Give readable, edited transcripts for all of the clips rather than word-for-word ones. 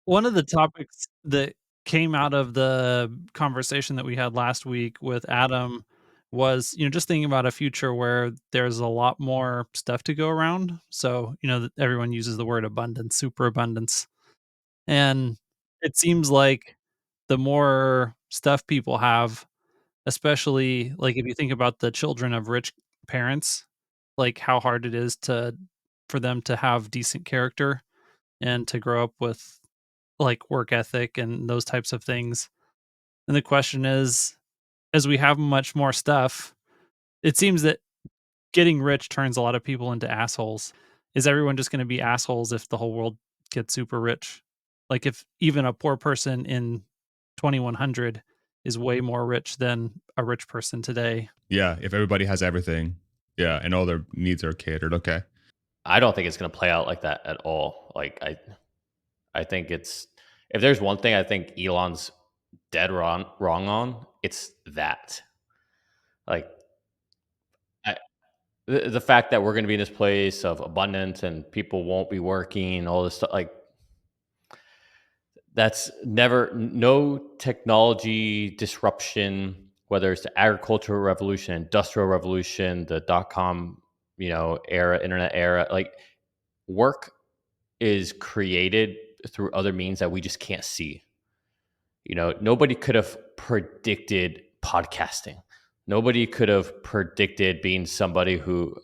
One of the topics that came out of the conversation that we had last week with Adam was, just thinking about a future where there's a lot more stuff to go around. So, everyone uses the word abundance, superabundance. And it seems like the more stuff people have, especially like if you think about the children of rich parents, like how hard it is for them to have decent character and to grow up with like work ethic and those types of things. And the question is, as we have much more stuff, it seems that getting rich turns a lot of people into assholes. Is everyone just going to be assholes if the whole world gets super rich? Like if even a poor person in 2100 is way more rich than a rich person today. Yeah, if everybody has everything, yeah, and all their needs are catered. Okay. I don't think it's going to play out like that at all. I think it's if there's one thing I think Elon's dead wrong on, it's that. Like I, the fact that we're going to be in this place of abundance and people won't be working, all this stuff, like that's never no technology disruption, whether it's the agricultural revolution, industrial revolution, the .com, era, internet era, like work is created through other means that we just can't see. Nobody could have predicted podcasting. Nobody could have predicted being somebody who,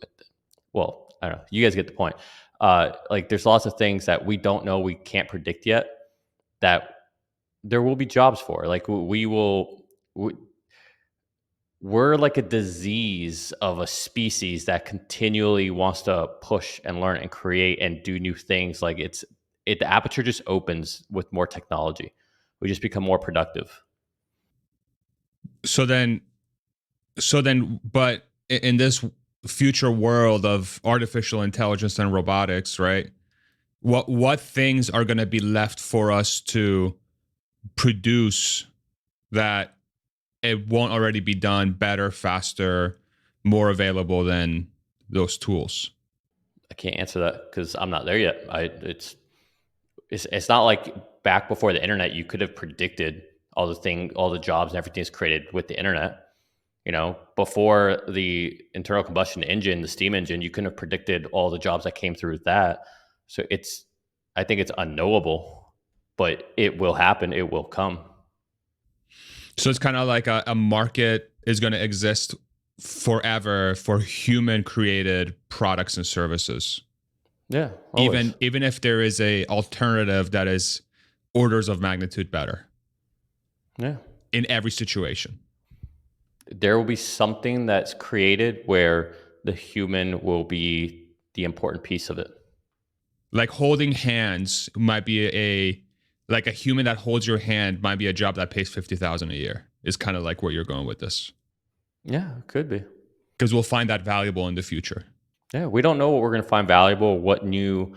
well, I don't know. You guys get the point. Like, there's lots of things that we don't know, we can't predict yet, that there will be jobs for. Like, we're like a disease of a species that continually wants to push and learn and create and do new things. Like, the aperture just opens with more technology. We just become more productive. So then, but in this future world of artificial intelligence and robotics, right? What things are going to be left for us to produce that it won't already be done better, faster, more available than those tools? I can't answer that because I'm not there yet. It's not like back before the internet you could have predicted all the jobs and everything is created with the internet. Before the internal combustion engine, the steam engine, you couldn't have predicted all the jobs that came through with that. So I think it's unknowable, but it will happen. It will come. So it's kind of like a market is going to exist forever for human created products and services. Yeah, always. Even if there is a alternative that is orders of magnitude better. Yeah. In every situation. There will be something that's created where the human will be the important piece of it. Like holding hands might be a human that holds your hand might be a job that pays $50,000 a year. Is kind of like where you're going with this. Yeah, it could be. Because we'll find that valuable in the future. Yeah, we don't know what we're going to find valuable, what new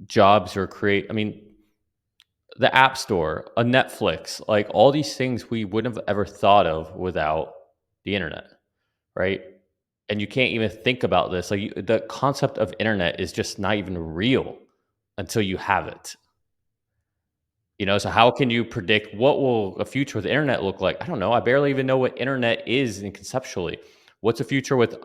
jobs are create. I mean, the App Store, a Netflix, like all these things we wouldn't have ever thought of without the internet, right? And you can't even think about this. Like the concept of internet is just not even real until you have it. So how can you predict what will a future with the internet look like? I don't know. I barely even know what internet is and conceptually. What's a future with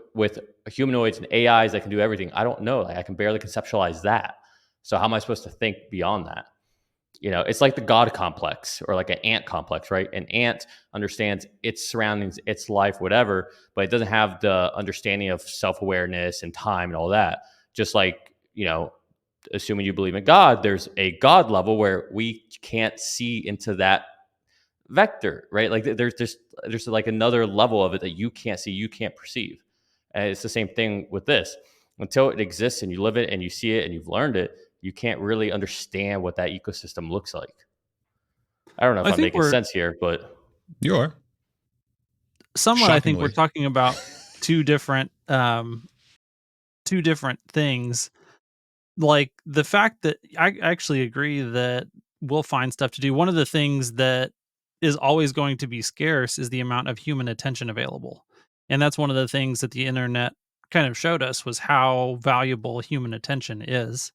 humanoids and AIs that can do everything? I don't know. Like, I can barely conceptualize that. So how am I supposed to think beyond that? It's like the God complex or like an ant complex, right? An ant understands its surroundings, its life, whatever, but it doesn't have the understanding of self-awareness and time and all that. Just like, assuming you believe in God, there's a God level where we can't see into that vector, right? Like there's like another level of it that you can't see, you can't perceive. And it's the same thing with this. Until it exists and you live it and you see it and you've learned it, you can't really understand what that ecosystem looks like. I don't know if I I'm think making we're sense here, but You are. somewhat I think we're Shockingly. talking about two different two different things. Like the fact that I actually agree that we'll find stuff to do. One of the things that is always going to be scarce is the amount of human attention available. And that's one of the things that the internet kind of showed us was how valuable human attention is.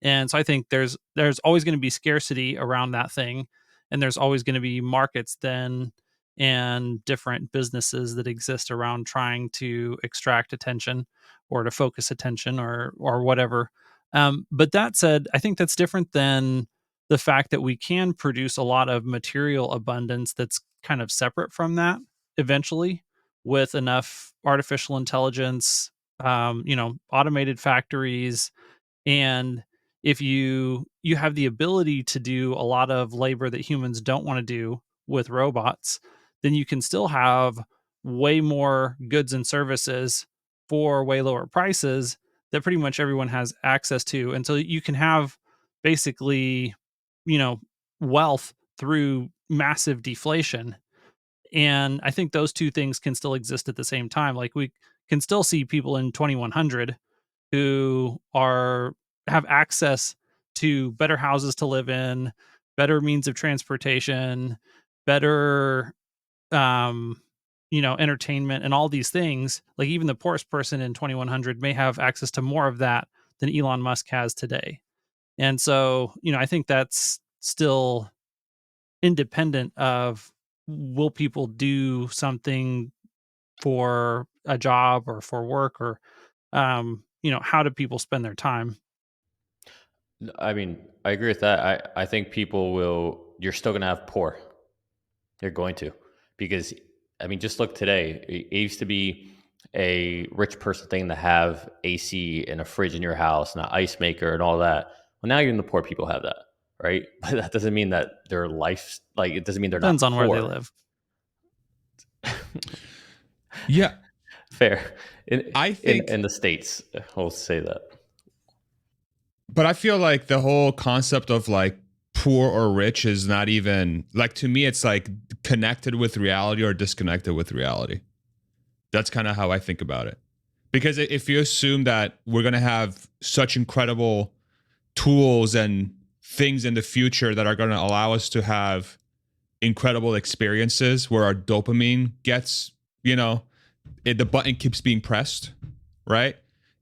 And so I think there's always going to be scarcity around that thing, and there's always going to be markets then and different businesses that exist around trying to extract attention or to focus attention or whatever. But that said, I think that's different than the fact that we can produce a lot of material abundance that's kind of separate from that eventually with enough artificial intelligence, automated factories, and if you have the ability to do a lot of labor that humans don't want to do with robots, then you can still have way more goods and services for way lower prices that pretty much everyone has access to. And so you can have basically, you know, wealth through massive deflation. And I think those two things can still exist at the same time. Like we can still see people in 2100 who are have access to better houses to live in, better means of transportation, better entertainment and all these things. Like even the poorest person in 2100 may have access to more of that than Elon Musk has today. And so, I think that's still independent of will people do something for a job or for work or how do people spend their time? I mean, I agree with that. I think people will. You're still going to have poor. You're going to, because I mean, just look today. It used to be a rich person thing to have AC and a fridge in your house and an ice maker and all that. Well, now even the poor people have that, right? But that doesn't mean that their life, like, it doesn't mean they're Depends not on where they poor. live. Yeah, Fair. I In think, the States, we'll say that. but I feel like the whole concept of like poor or rich is not even like, to me, it's like connected with reality or disconnected with reality. That's kind of how I think about it. Because if you assume that we're going to have such incredible tools and things in the future that are going to allow us to have incredible experiences where our dopamine gets, the button keeps being pressed, right?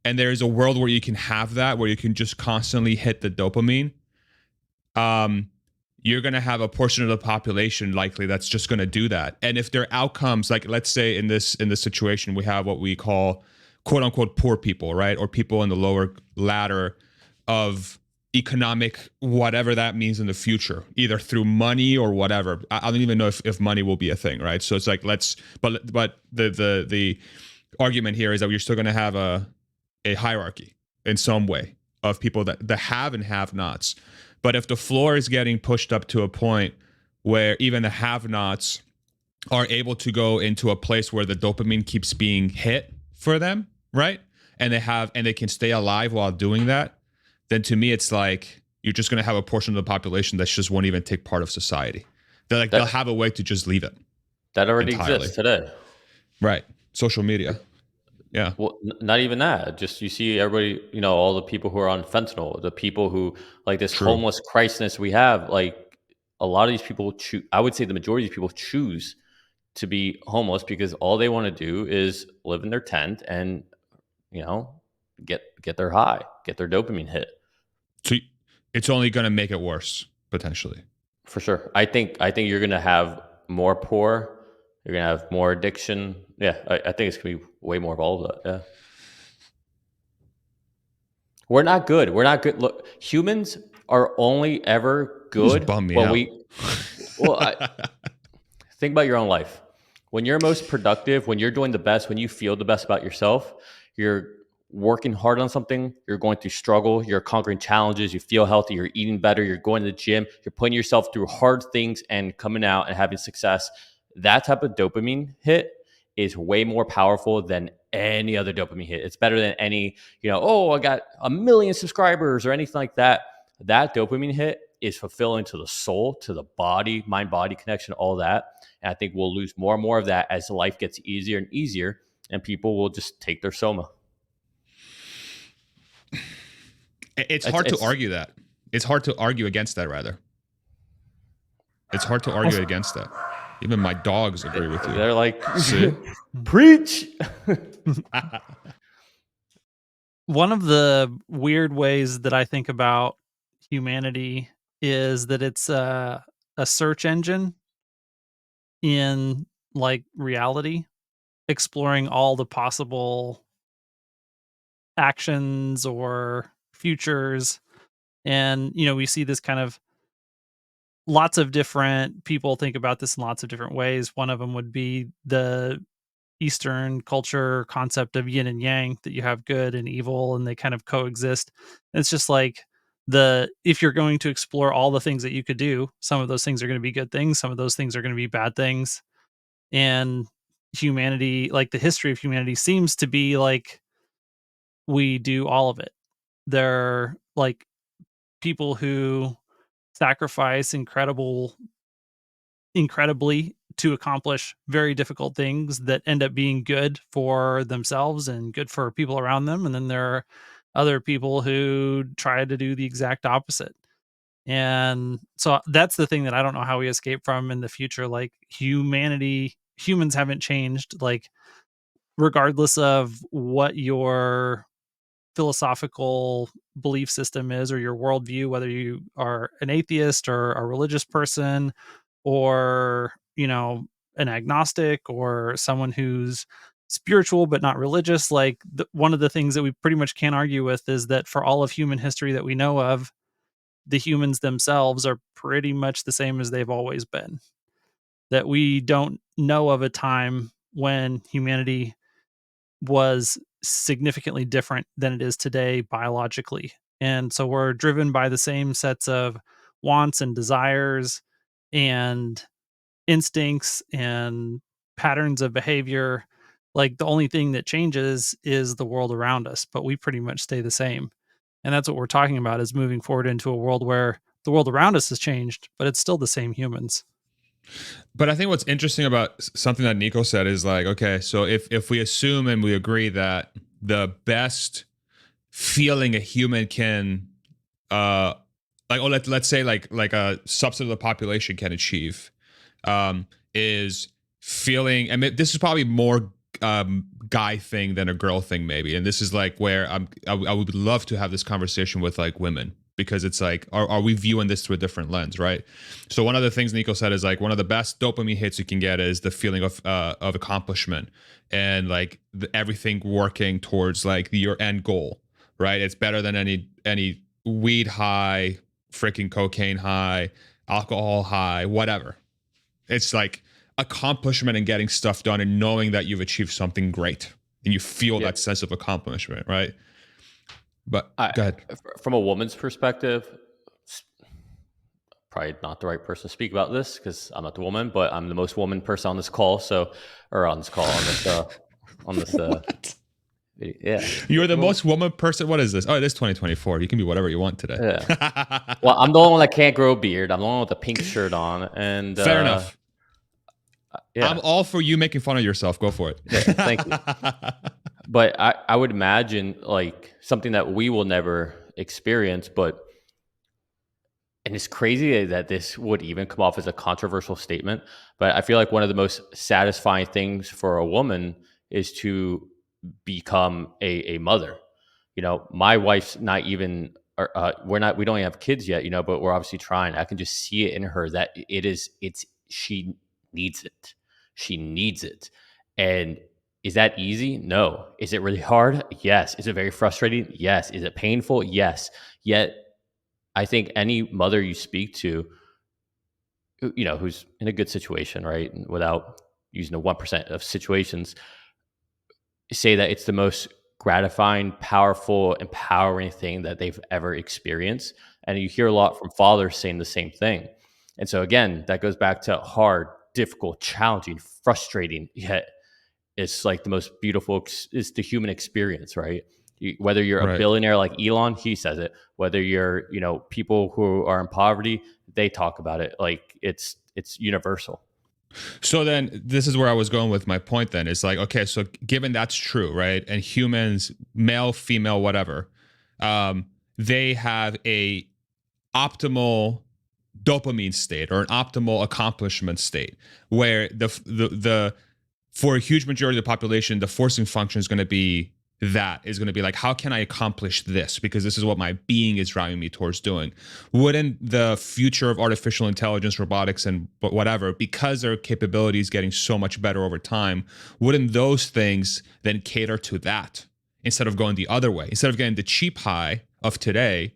And there is a world where you can have that, where you can just constantly hit the dopamine. Um, you're going to have a portion of the population likely that's just going to do that. And if their outcomes, like let's say in this situation, we have what we call quote unquote poor people, right? Or people in the lower ladder of economic, whatever that means in the future, either through money or whatever. I don't even know if money will be a thing, right? So it's like, but the argument here is that you're still going to have a hierarchy in some way of people that the have and have nots. But if the floor is getting pushed up to a point where even the have nots are able to go into a place where the dopamine keeps being hit for them, right? And they can stay alive while doing that, then to me it's like you're just going to have a portion of the population that just won't even take part of society. They'll That have a way to just leave it that already entirely. exists today. Right. Social media. Yeah. Well, not even that. Just you see everybody, all the people who are on fentanyl, the people who like this True. homeless crisis we have. Like a lot of these people choose. I would say the majority of people choose to be homeless because all they want to do is live in their tent and you know get their high, get their dopamine hit. So it's only going to make it worse potentially. For sure. I think you're gonna have more poor. You're gonna have more addiction. Yeah, I think it's gonna be way more of all of that. Yeah. We're not good. We're not good. Look, humans are only ever You just good bum me when out. we. Well, think about your own life. When you're most productive, when you're doing the best, when you feel the best about yourself, you're working hard on something, you're going through struggle, you're conquering challenges, you feel healthy, you're eating better, you're going to the gym, you're putting yourself through hard things and coming out and having success. That type of dopamine hit is way more powerful than any other dopamine hit. It's better than any, oh, I got 1 million subscribers or anything like that. That dopamine hit is fulfilling to the soul, to the body, mind body connection, all that. And I think we'll lose more and more of that as life gets easier and easier, and people will just take their soma. It's It's hard to it's argue that. It's hard to argue against that, rather. It's hard to argue against that. Even my dogs agree with you. they're like See? preach. One of the weird ways that I think about humanity is that it's a search engine in, like, reality, exploring all the possible actions or futures, and, we see this kind of lots of different people think about this in lots of different ways. One of them would be the Eastern culture concept of yin and yang, that you have good and evil and they kind of coexist. It's just like if you're going to explore all the things that you could do, some of those things are going to be good things, some of those things are going to be bad things. And humanity, like the history of humanity, seems to be like we do all of it. They're like people who sacrifice incredibly to accomplish very difficult things that end up being good for themselves and good for people around them. And then there are other people who try to do the exact opposite. And so that's the thing that I don't know how we escape from in the future. Like humans haven't changed, like, regardless of what your philosophical belief system is or your worldview, whether you are an atheist or a religious person, or an agnostic or someone who's spiritual but not religious. Like, one of the things that we pretty much can't argue with is that for all of human history that we know of, the humans themselves are pretty much the same as they've always been. That we don't know of a time when humanity was significantly different than it is today biologically. And so we're driven by the same sets of wants and desires and instincts and patterns of behavior. Like, the only thing that changes is the world around us, but we pretty much stay the same. And that's what we're talking about, is moving forward into a world where the world around us has changed, but it's still the same humans. But I think what's interesting about something that Nico said is like, okay, so if we assume and we agree that the best feeling a human can like, oh, let's say like a subset of the population can achieve is feeling. I mean, this is probably more guy thing than a girl thing, maybe. And this is like where I would love to have this conversation with like women, because it's like, are we viewing this through a different lens, right? So one of the things Nico said is like one of the best dopamine hits you can get is the feeling of accomplishment, and like everything working towards like your end goal, right? It's better than any weed high, freaking cocaine high, alcohol high, whatever. It's like accomplishment and getting stuff done and knowing that you've achieved something great and you feel Yeah. that sense of accomplishment, right? But I, go ahead. from a woman's perspective, probably not the right person to speak about this because I'm not the woman, but I'm the most woman person on this call. So, or on this call, on this, What? yeah. You're the most woman person. What is this? Oh, it is 2024. You can be whatever you want today. Yeah. Well, I'm the only one that can't grow a beard. I'm the one with the pink shirt on, and Fair enough. I'm yeah, all for you making fun of yourself. Go for it. yeah. Thank you. But I would imagine like something that we will never experience, but and it's crazy that this would even come off as a controversial statement, but I feel like one of the most satisfying things for a woman is to become a mother. My wife's not even, we don't even have kids yet, but we're obviously trying. I can just see it in her that she needs it. She needs it. And is that easy? No. Is it really hard? Yes. Is it very frustrating? Yes. Is it painful? Yes. Yet I think any mother you speak to, who's in a good situation, right, without using the 1% of situations, say that it's the most gratifying, powerful, empowering thing that they've ever experienced. And you hear a lot from fathers saying the same thing. And so again, that goes back to hard, difficult, challenging, frustrating, yet it's like the most beautiful is the human experience, right? Whether you're a Right. billionaire like Elon, he says it. Whether you're, people who are in poverty, they talk about it. Like it's universal. So then this is where I was going with my point then. It's like, okay, so given that's true, right? And humans, male, female, whatever, they have a optimal dopamine state or an optimal accomplishment state where the for a huge majority of the population, the forcing function is going to be that is going to be like, how can I accomplish this? Because this is what my being is driving me towards doing. Wouldn't the future of artificial intelligence, robotics, and whatever, because their capabilities getting so much better over time, wouldn't those things then cater to that instead of going the other way? Instead of getting the cheap high of today,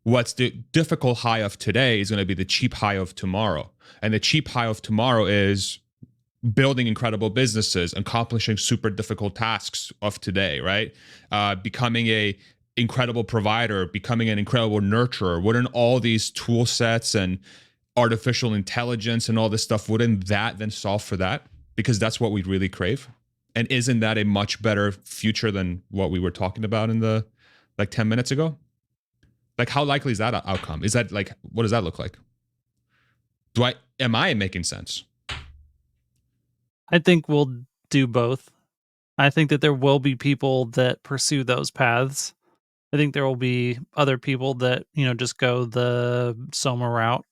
what's the difficult high of today is going to be the cheap high of tomorrow. And the cheap high of tomorrow is building incredible businesses, accomplishing super difficult tasks of today, right? Becoming a incredible provider, becoming an incredible nurturer. Wouldn't all these tool sets and artificial intelligence and all this stuff, wouldn't that then solve for that? Because that's what we really crave. And isn't that a much better future than what we were talking about in the 10 minutes ago? Like, how likely is that outcome? Is that like, what does that look like? Am I making sense? I think we'll do both. I think that there will be people that pursue those paths. I think there will be other people that, just go the Soma route.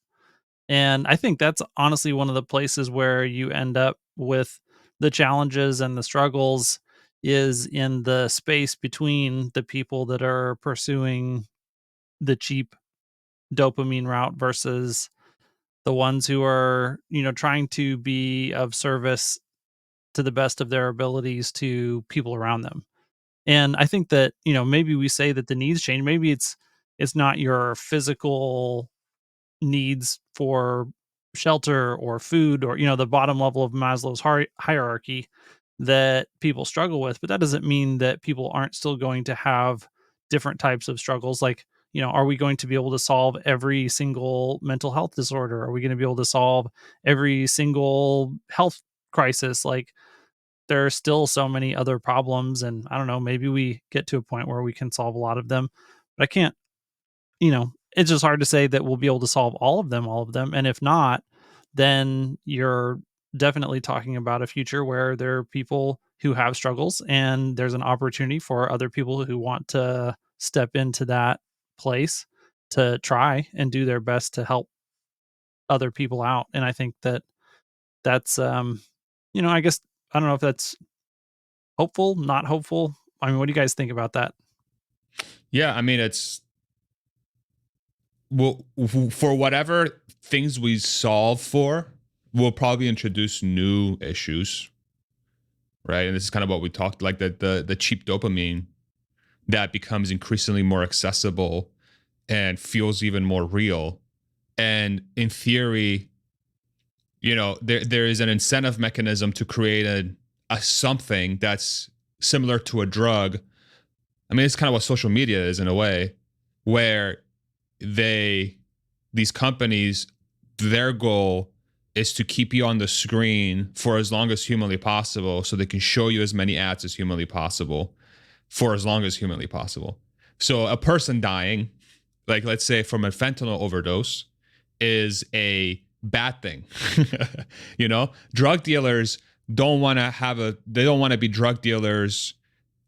And I think that's honestly one of the places where you end up with the challenges and the struggles is in the space between the people that are pursuing the cheap dopamine route versus the ones who are, trying to be of service to the best of their abilities to people around them. And I think that, maybe we say that the needs change. Maybe it's not your physical needs for shelter or food or, the bottom level of Maslow's hierarchy that people struggle with, but that doesn't mean that people aren't still going to have different types of struggles. Like, are we going to be able to solve every single mental health disorder? Are we going to be able to solve every single health crisis? Like, there are still so many other problems, and I don't know, maybe we get to a point where we can solve a lot of them, but I can't, it's just hard to say that we'll be able to solve all of them. And if not, then you're definitely talking about a future where there are people who have struggles and there's an opportunity for other people who want to step into that place to try and do their best to help other people out. And I think that that's, I guess, I don't know if that's hopeful, not hopeful. I mean, what do you guys think about that? Yeah, I mean, well, for whatever things we solve for, we'll probably introduce new issues, right? And this is kind of what we talked, like the cheap dopamine that becomes increasingly more accessible and feels even more real. And in theory, there is an incentive mechanism to create a something that's similar to a drug. I mean, it's kind of what social media is in a way, where these companies, their goal is to keep you on the screen for as long as humanly possible so they can show you as many ads as humanly possible for as long as humanly possible. So a person dying, like let's say from a fentanyl overdose, is a bad thing. Drug dealers don't want to be drug dealers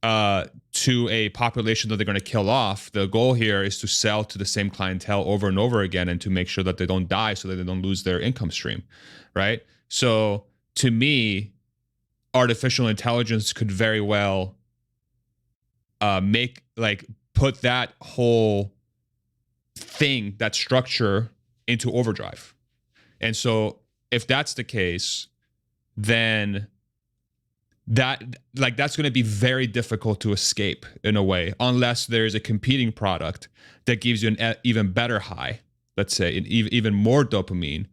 to a population that they're going to kill off. The goal here is to sell to the same clientele over and over again and to make sure that they don't die so that they don't lose their income stream, right? So to me, artificial intelligence could very well put that whole thing, that structure, into overdrive. And so if that's the case, then that's going to be very difficult to escape in a way, unless there's a competing product that gives you an even better high, let's say, and even more dopamine,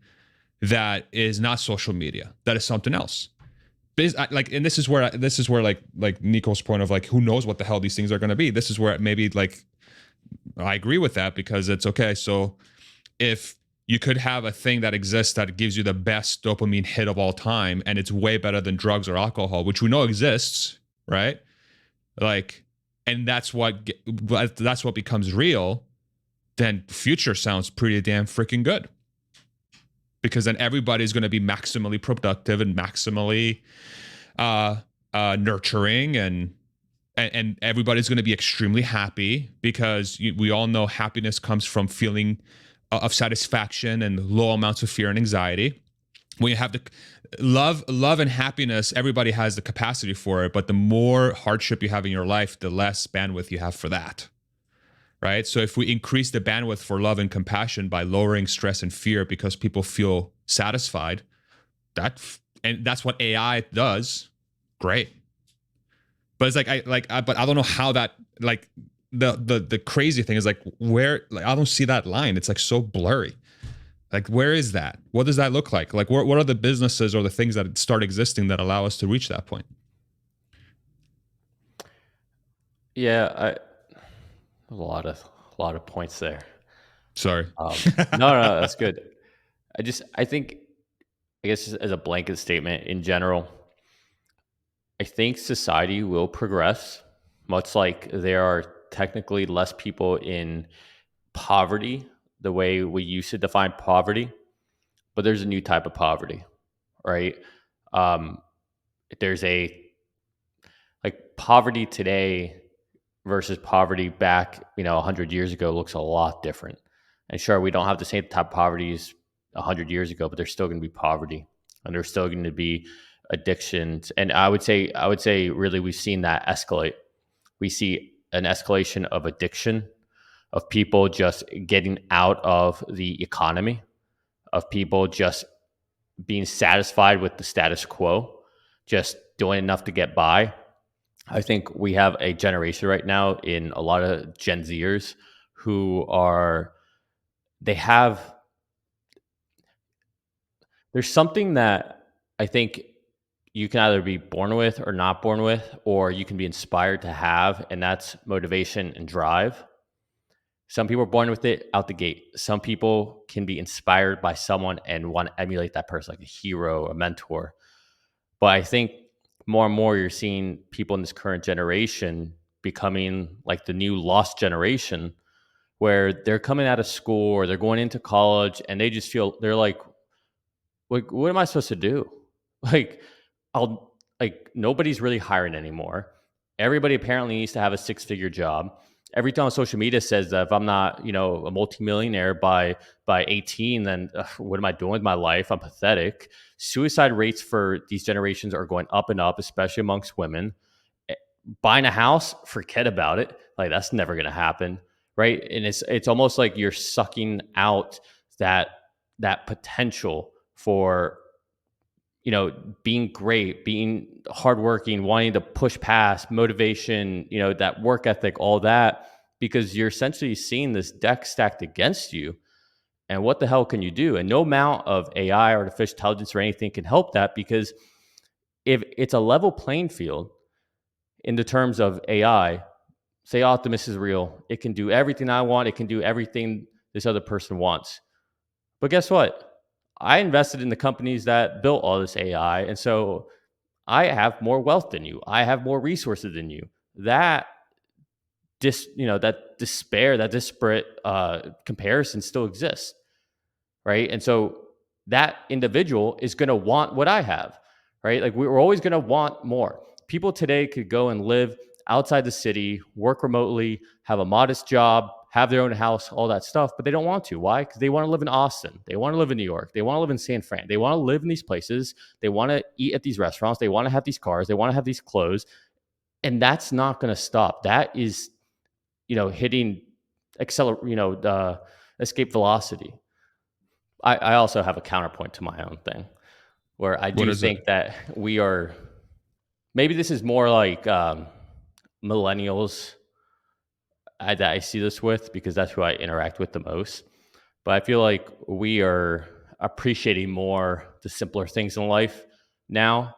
that is not social media, that is something else. And this is where like Nico's point of like, who knows what the hell these things are going to be. This is where maybe like I agree with that, because it's okay. So if you could have a thing that exists that gives you the best dopamine hit of all time, and it's way better than drugs or alcohol, which we know exists, right? Like, and that's what becomes real. Then future sounds pretty damn freaking good, because then everybody's going to be maximally productive and maximally nurturing, and everybody's going to be extremely happy, because we all know happiness comes from feeling of satisfaction and low amounts of fear and anxiety. When you have love and happiness, everybody has the capacity for it, but the more hardship you have in your life, the less bandwidth you have for that. Right? So if we increase the bandwidth for love and compassion by lowering stress and fear because people feel satisfied, and that's what AI does, great. But it's but I don't know how that, like, the crazy thing is, like, where, like, I don't see that line. It's like so blurry. Like, where is that? What does that look like? Like, what are the businesses or the things that start existing that allow us to reach that point? Yeah, a lot of points there. Sorry. No, that's good. I think, I guess, just as a blanket statement in general, I think society will progress, much like there are technically less people in poverty, the way we used to define poverty, but there's a new type of poverty, right? Um, there's a like poverty today versus poverty back, 100 years ago looks a lot different. And sure, we don't have the same type of poverty as 100 years ago, but there's still going to be poverty, and there's still going to be addictions. And I would say, really, we've seen that escalate. We see an escalation of addiction, of people just getting out of the economy, of people just being satisfied with the status quo, just doing enough to get by. I think we have a generation right now in a lot of Gen Zers who are, they have, there's something that I think you can either be born with or not born with, or you can be inspired to have, and that's motivation and drive. Some people are born with it out the gate. Some people can be inspired by someone and want to emulate that person, like a hero, a mentor. But I think more and more you're seeing people in this current generation becoming like the new lost generation, where they're coming out of school or they're going into college and they just feel, they're like, what am I supposed to do? Like, nobody's really hiring anymore. Everybody apparently needs to have a six-figure job. Everything on social media says that if I'm not, a multimillionaire by 18, then what am I doing with my life? I'm pathetic. Suicide rates for these generations are going up and up, especially amongst women. Eh, Buying a house, forget about it. Like, that's never going to happen, right? And it's almost like you're sucking out that potential for, being great, being hardworking, wanting to push past, motivation, that work ethic, all that, because you're essentially seeing this deck stacked against you. And what the hell can you do? And no amount of AI, artificial intelligence, or anything can help that, because if it's a level playing field in the terms of AI, say Optimus is real, it can do everything I want, it can do everything this other person wants. But guess what? I invested in the companies that built all this AI. And so I have more wealth than you. I have more resources than you. That that despair, that disparate comparison still exists, right? And so that individual is going to want what I have, right? Like, we're always going to want more. People today could go and live outside the city, work remotely, have a modest job, have their own house, all that stuff, but they don't want to. Why? Because they want to live in Austin. They want to live in New York. They want to live in San Fran. They want to live in these places. They want to eat at these restaurants. They want to have these cars. They want to have these clothes. And that's not going to stop. That is, hitting the escape velocity. I also have a counterpoint to my own thing, where I What do is it? think that we are, maybe this is more like millennials that I see this with, because that's who I interact with the most. But I feel like we are appreciating more the simpler things in life now.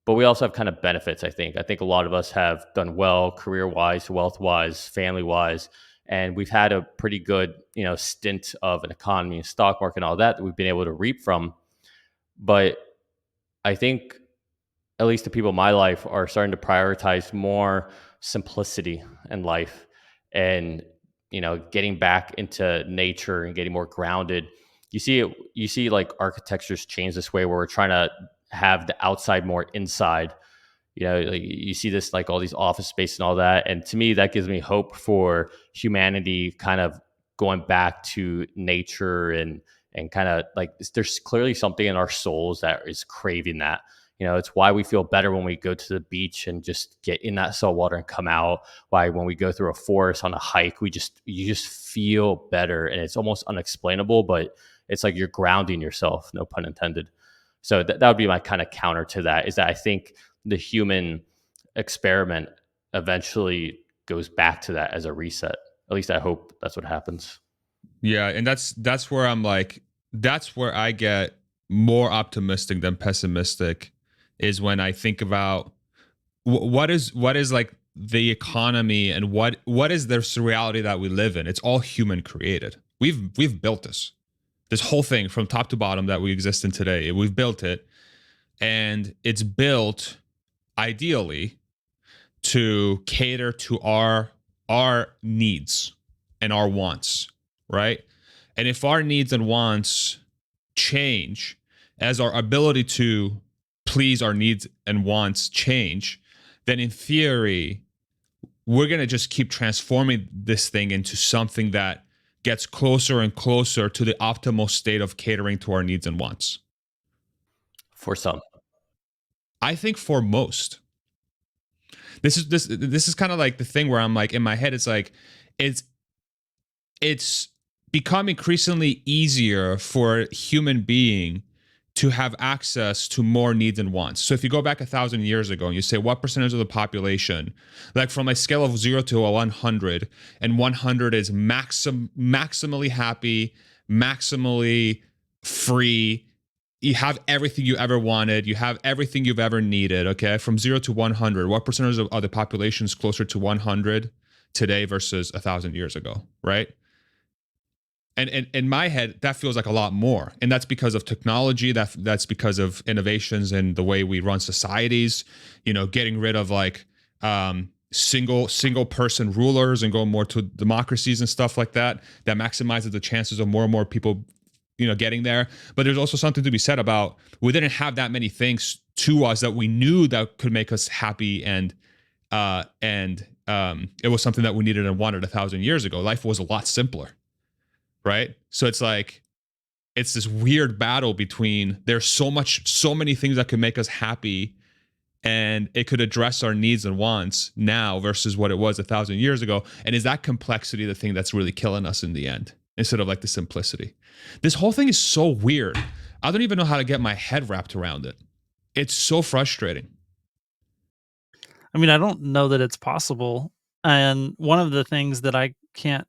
But we also have kind of benefits, I think. I think a lot of us have done well career wise, wealth wise, family wise. And we've had a pretty good, stint of an economy and stock market and all that we've been able to reap from. But I think, at least the people in my life, are starting to prioritize more simplicity in life, and getting back into nature and getting more grounded. You see like architectures change this way, where we're trying to have the outside more inside. Like, you see this, like all these office space and all that, and to me that gives me hope for humanity kind of going back to nature, and and kind of like there's clearly something in our souls that is craving that. It's why we feel better when we go to the beach and just get in that salt water and come out. Why when we go through a forest on a hike, you just feel better, and it's almost unexplainable, but it's like you're grounding yourself, no pun intended. So that would be my kind of counter to that, is that I think the human experiment eventually goes back to that as a reset. At least I hope that's what happens. Yeah, and that's where I'm like, that's where I get more optimistic than pessimistic, is when I think about what is like the economy, and what is this reality that we live in. It's all human created. We've built this whole thing from top to bottom that we exist in today. We've built it, and it's built ideally to cater to our needs and our wants, right? And if our needs and wants change, as our ability to please our needs and wants change, then in theory, we're going to just keep transforming this thing into something that gets closer and closer to the optimal state of catering to our needs and wants. For some. I think for most. This is kind of like the thing where I'm like, in my head, it's like, it's become increasingly easier for a human being to have access to more needs and wants. So if you go back 1,000 years ago and you say, what percentage of the population, like from a scale of 0 to 100, and 100 is maximally happy, maximally free, you have everything you ever wanted, you have everything you've ever needed, okay? From 0 to 100, what percentage of the population is closer to 100 today versus 1,000 years ago, right? And in my head, that feels like a lot more. And that's because of technology. That's because of innovations in the way we run societies, getting rid of like single person rulers and going more to democracies and stuff like that maximizes the chances of more and more people, getting there. But there's also something to be said about, we didn't have that many things to us that we knew that could make us happy, and it was something that we needed and wanted 1,000 years ago. Life was a lot simpler. Right? So it's like, it's this weird battle between, there's so many things that could make us happy, and it could address our needs and wants now versus what it was 1,000 years ago. And is that complexity the thing that's really killing us in the end, instead of like the simplicity? This whole thing is so weird. I don't even know how to get my head wrapped around it. It's so frustrating. I mean, I don't know that it's possible. And one of the things that I can't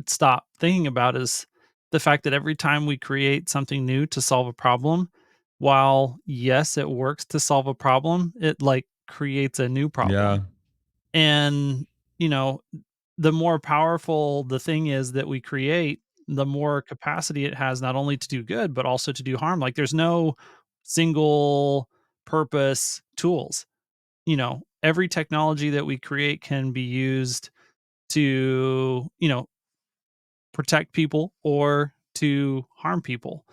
stop thinking about is the fact that every time we create something new to solve a problem, while yes, it works to solve a problem, it like creates a new Yeah. problem. And, you know, the more powerful the thing is that we create, the more capacity it has not only to do good, but also to do harm. Like there's no single purpose tools. Every technology that we create can be used to, protect people or to harm people.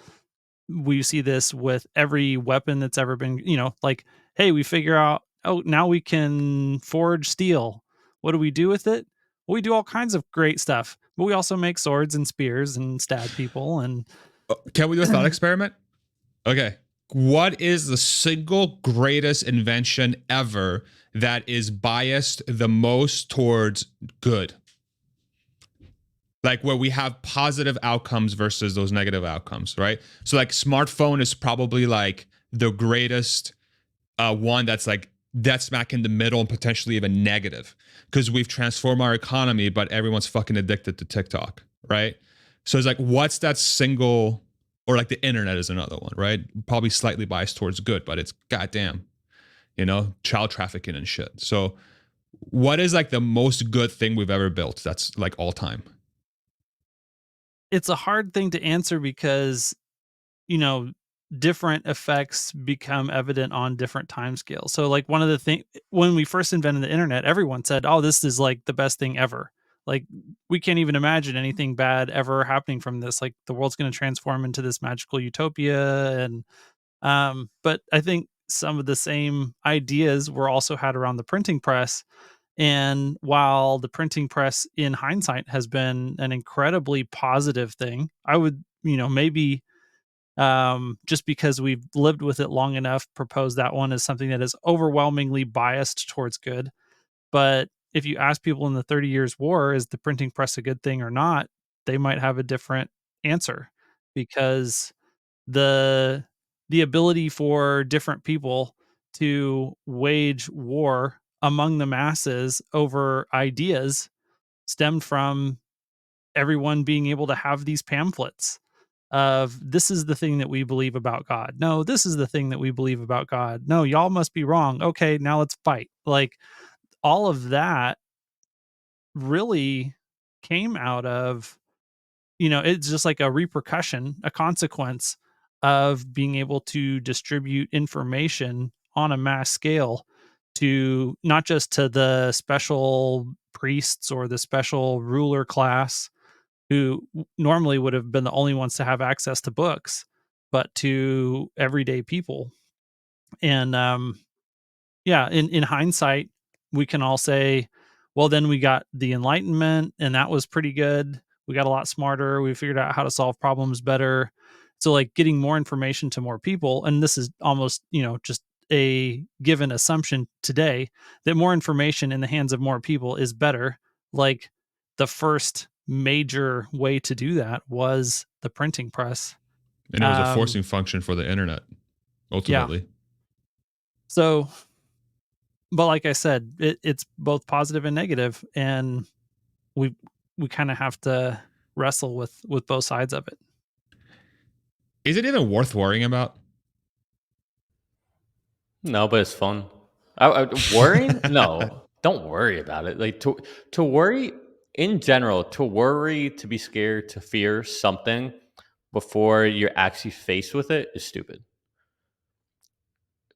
We see this with every weapon that's ever been, like, hey, we figure out, oh, now we can forge steel. What do we do with it? Well, we do all kinds of great stuff, but we also make swords and spears and stab people. And Can we do a thought experiment? Okay. What is the single greatest invention ever that is biased the most towards good? Like where we have positive outcomes versus those negative outcomes, right? So like smartphone is probably like the greatest one that's like dead smack in the middle and potentially even negative, because we've transformed our economy, but everyone's fucking addicted to TikTok, right? So it's like, what's that single, or like the internet is another one, right? Probably slightly biased towards good, but it's goddamn, child trafficking and shit. So what is like the most good thing we've ever built that's like all time? it's a hard thing to answer because, you know, different effects become evident on different time scales. So like one of the things when we first invented the internet, everyone said, "Oh, this is like the best thing ever." Like we can't even imagine anything bad ever happening from this. Like the world's going to transform into this magical utopia. And but I think some of the same ideas were also had around the printing press. And while the printing press in hindsight has been an incredibly positive thing, I would maybe just because we've lived with it long enough, propose that one as something that is overwhelmingly biased towards good. But if you ask people in the 30 Years' War, is the printing press a good thing or not? They might have a different answer, because the the ability for different people to wage war among the masses over ideas stemmed from everyone being able to have these pamphlets of, this is the thing that we believe about God. No, this is the thing that we believe about God. No, y'all must be wrong. Okay, now let's fight. Like, all of that really came out of, it's just like a repercussion, a consequence of being able to distribute information on a mass scale, to not just to the special priests or the special ruler class who normally would have been the only ones to have access to books, but to everyday people. And yeah, in hindsight, we can all say, well, then we got the Enlightenment, and that was pretty good. We got a lot smarter. We figured out how to solve problems better. So, like, getting more information to more people, and this is almost, just a given assumption today, that more information in the hands of more people is better. Like, the first major way to do that was the printing press. And it was a Um, forcing function for the internet, yeah. ultimately. So, but like I said, it's both positive and negative, and we we kind of have to wrestle with both sides of it. Is it even worth worrying about? No, but it's fun. Worrying? No, don't worry about it. Like to worry in general, to worry, to be scared, to fear something before you're actually faced with it is stupid.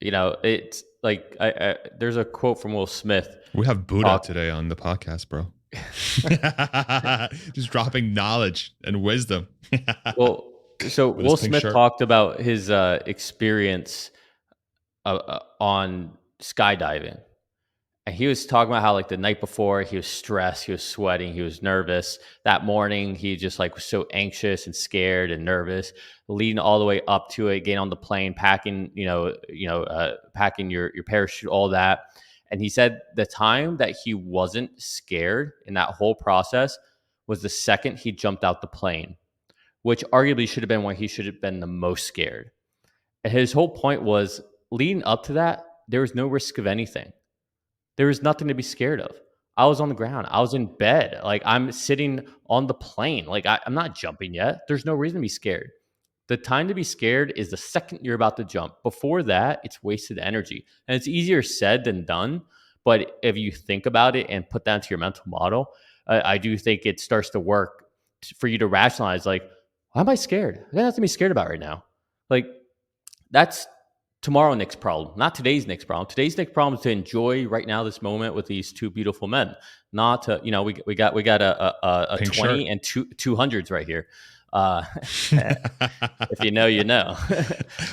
It's like there's a quote from Will Smith. We have Buddha Talk, today on the podcast, bro. Just dropping knowledge and wisdom. well, so With his Will pink Smith shirt. talked about his experience on skydiving. And he was talking about how, like, the night before he was stressed, he was sweating, he was nervous. That morning he just like was so anxious and scared and nervous, leading all the way up to it, getting on the plane, packing, packing your parachute, all that. And he said the time that he wasn't scared in that whole process was the second he jumped out the plane, which arguably should have been when he should have been the most scared. And his whole point was, leading up to that, there was no risk of anything. There was nothing to be scared of. I was on the ground. I was in bed. Like, I'm sitting on the plane. Like, I'm not jumping yet. There's no reason to be scared. The time to be scared is the second you're about to jump. Before that, it's wasted energy. And it's easier said than done. But if you think about it and put that into your mental model, I do think it starts to work for you to rationalize, like, why am I scared? I got nothing to be scared about right now. Like, that's tomorrow Nick's problem, not today's Nick's problem. Today's Nick's problem is to enjoy right now this moment with these two beautiful men. Not to, we got a Pink 20 shirt. and 200s right here. If you know, you know.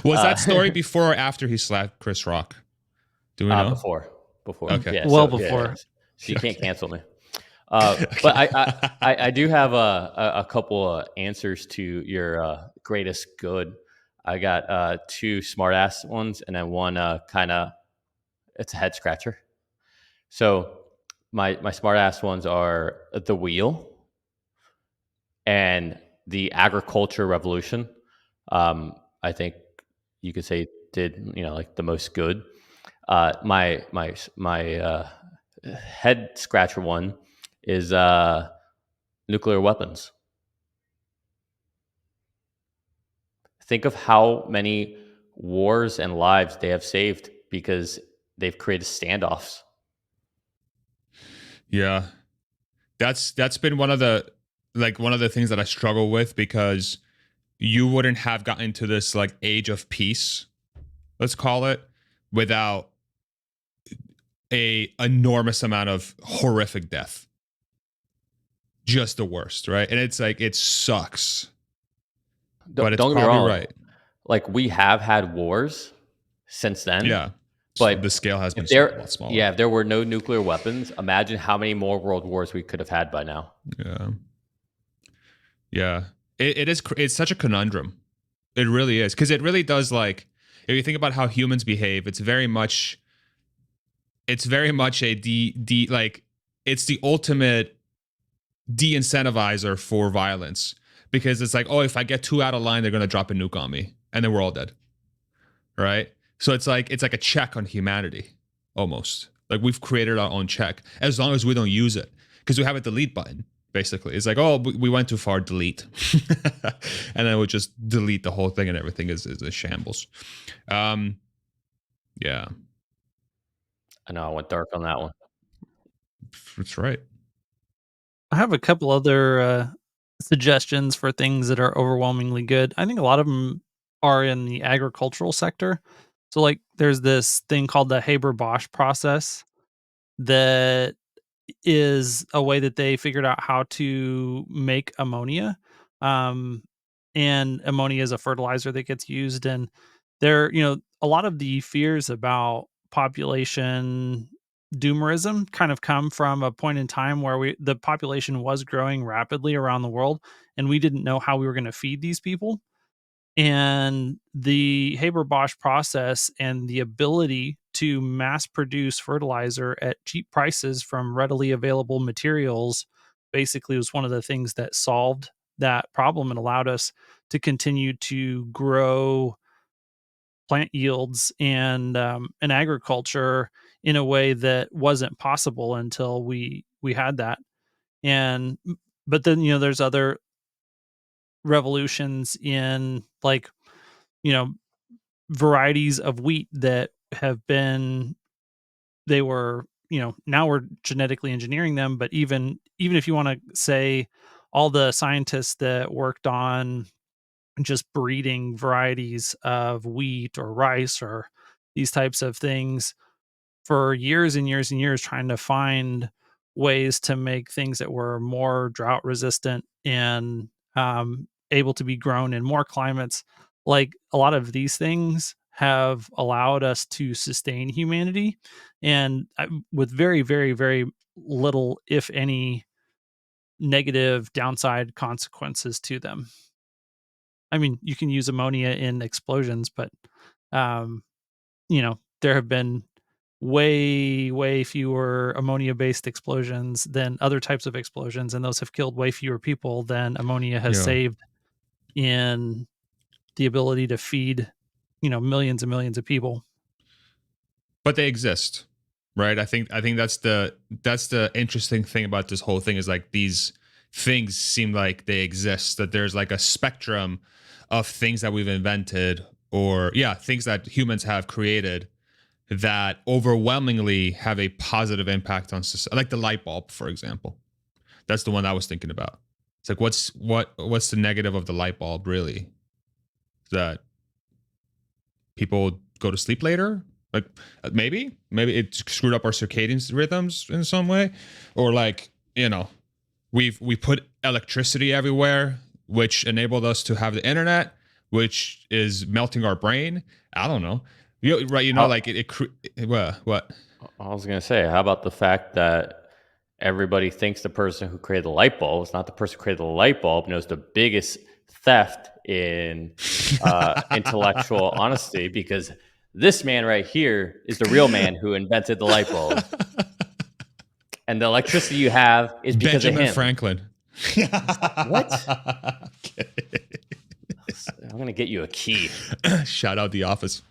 Was that story before or after he slapped Chris Rock? Do we know? Before, Okay. yeah. Well So before. so you can't Okay. cancel me. But I do have a couple of answers to your greatest good. I got two smart ass ones and then one kind of, it's a head scratcher. So my smart ass ones are the wheel and the agriculture revolution. I think you could say did, like, the most good. My head scratcher one is nuclear weapons. Think of how many wars and lives they have saved because they've created standoffs. Yeah. That's been one of the things that I struggle with, because you wouldn't have gotten to this like age of peace, let's call it, without a enormous amount of horrific death. Just the worst, right? And it's like, it sucks, but it's Don't get me probably wrong. right. Like, we have had wars since then, Yeah. The but scale has been a lot smaller. if there were no nuclear weapons, imagine how many more world wars we could have had by now. Yeah. Yeah. It's such a conundrum. It really is, because it really does, like, if you think about how humans behave, it's very much a like, it's the ultimate de-incentivizer for violence, because it's like, oh, if I get too out of line, they're gonna drop a nuke on me, and then we're all dead, right? So it's like a check on humanity, almost. Like, we've created our own check, as long as we don't use it, because we have a delete button. Basically, it's like, oh, we went too far, delete, and then we just delete the whole thing, and everything is a shambles. Yeah, I know I went dark on that one. that's right. I have a couple other suggestions for things that are overwhelmingly good. I think a lot of them are in the agricultural sector. So, like, there's this thing called the Haber-Bosch process that is a way that they figured out how to make ammonia. Um, and ammonia is a fertilizer that gets used. And a lot of the fears about population doomerism kind of come from a point in time where the population was growing rapidly around the world, and we didn't know how we were going to feed these people. And the Haber-Bosch process and the ability to mass produce fertilizer at cheap prices from readily available materials basically was one of the things that solved that problem and allowed us to continue to grow plant yields and agriculture in a way that wasn't possible until we had that. And but then there's other revolutions in, like, you know varieties of wheat that have been they were now we're genetically engineering them. But even if you want to say all the scientists that worked on just breeding varieties of wheat or rice or these types of things for years and years and years, trying to find ways to make things that were more drought resistant and able to be grown in more climates. Like, a lot of these things have allowed us to sustain humanity, and with very, very, very little, if any, negative downside consequences to them. I mean, you can use ammonia in explosions, but um, there have been way, way fewer ammonia-based explosions than other types of explosions, and those have killed way fewer people than ammonia has Yeah, saved in the ability to feed, millions and millions of people. but they exist, right? I think that's the interesting thing about this whole thing, is like, these things seem like they exist, that there's like a spectrum of things that we've invented, or, yeah, things that humans have created, that overwhelmingly have a positive impact on society, like the light bulb, for example. That's the one I was thinking about. It's like, what's the negative of the light bulb, really? That people go to sleep later? Like, maybe it screwed up our circadian rhythms in some way, or, like, we put electricity everywhere, which enabled us to have the internet, which is melting our brain. I don't know. Right? How, Like, what? I was going to say, how about the fact that everybody thinks the person who created the light bulb is not the person who created the light bulb, knows the biggest theft in intellectual honesty, because this man right here is the real man who invented the light bulb. And the electricity you have is because of Benjamin him. Franklin. What? I'm going to get you a key. Shout out The Office.